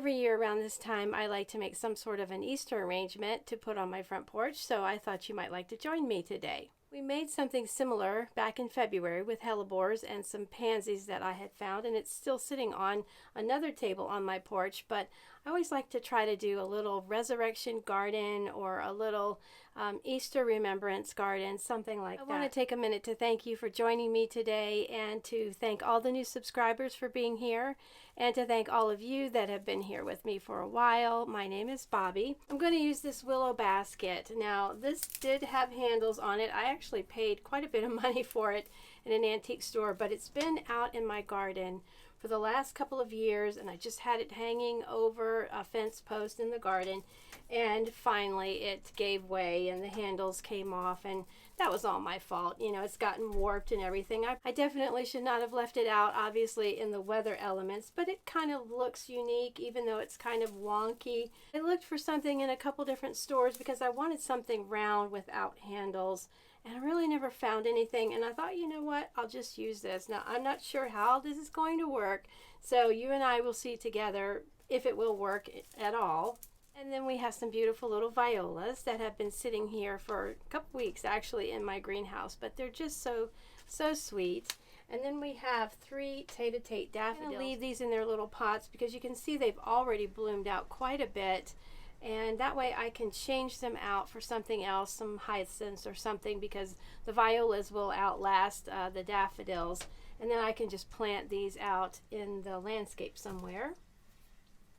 Every year around this time, I like to make some sort of an Easter arrangement to put on my front porch, so I thought you might like to join me today. We made something similar back in February with hellebores and some pansies that I had found, and it's still sitting on another table on my porch, but I always like to try to do a little resurrection garden or a little Easter remembrance garden, something like that. I want to take a minute to thank you for joining me today, and to thank all the new subscribers for being here, and to thank all of you that have been here with me for a while. My name is Bobby. I'm going to use this willow basket. Now, this did have handles on it. I actually paid quite a bit of money for it in an antique store, but it's been out in my garden for the last couple of years, and I just had it hanging over a fence post in the garden, and finally it gave way and the handles came off, and that was all my fault. You know, it's gotten warped and everything. I definitely should not have left it out, obviously, in the weather elements, but it kind of looks unique even though it's kind of wonky. I looked for something in a couple different stores because I wanted something round without handles, and I really never found anything, and I thought, you know what, I'll just use this. Now, I'm not sure how this is going to work, so you and I will see together if it will work at all. And then we have some beautiful little violas that have been sitting here for a couple weeks actually in my greenhouse, but they're just so sweet. And then we have 3 Tate daffodils. I'm going to leave these in their little pots because you can see they've already bloomed out quite a bit. And that way I can change them out for something else, some hyacinths or something, because the violas will outlast the daffodils. And then I can just plant these out in the landscape somewhere.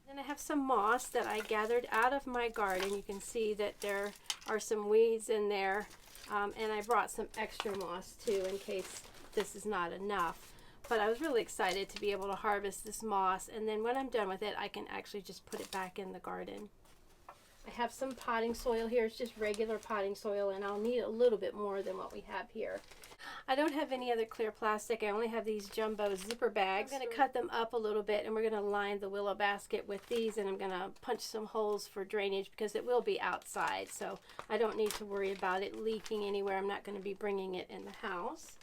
Then I have some moss that I gathered out of my garden. You can see that there are some weeds in there. And I brought some extra moss too in case this is not enough. But I was really excited to be able to harvest this moss. And then when I'm done with it, I can actually just put it back in the garden. I have some potting soil here. It's just regular potting soil, and I'll need a little bit more than what we have here. I don't have any other clear plastic. I only have these jumbo zipper bags. I'm going to cut them up a little bit, and we're going to line the willow basket with these, and I'm going to punch some holes for drainage because it will be outside, so I don't need to worry about it leaking anywhere. I'm not going to be bringing it in the house.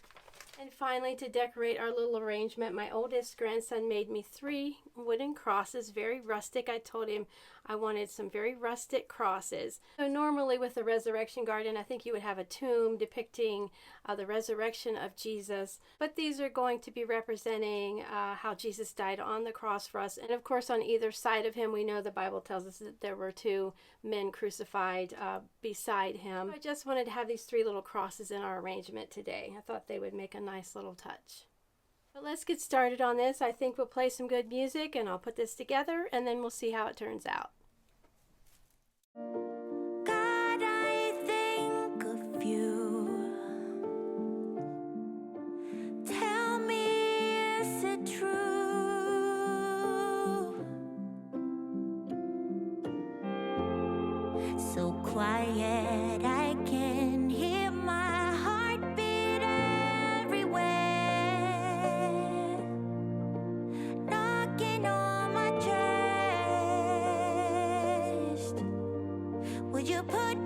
And finally, to decorate our little arrangement, my oldest grandson made me 3 wooden crosses, very rustic. I told him I wanted some very rustic crosses. So normally with the resurrection garden, I think you would have a tomb depicting the resurrection of Jesus. But these are going to be representing how Jesus died on the cross for us. And of course, on either side of him, we know the Bible tells us that there were 2 men crucified beside him. I just wanted to have these 3 little crosses in our arrangement today. I thought they would make a nice little touch. But let's get started on this. I think we'll play some good music, and I'll put this together, and then we'll see how it turns out. God, I think of you. Tell me, is it true? So quiet, I can hear my heartbeat everywhere, knocking on my chest. Would you put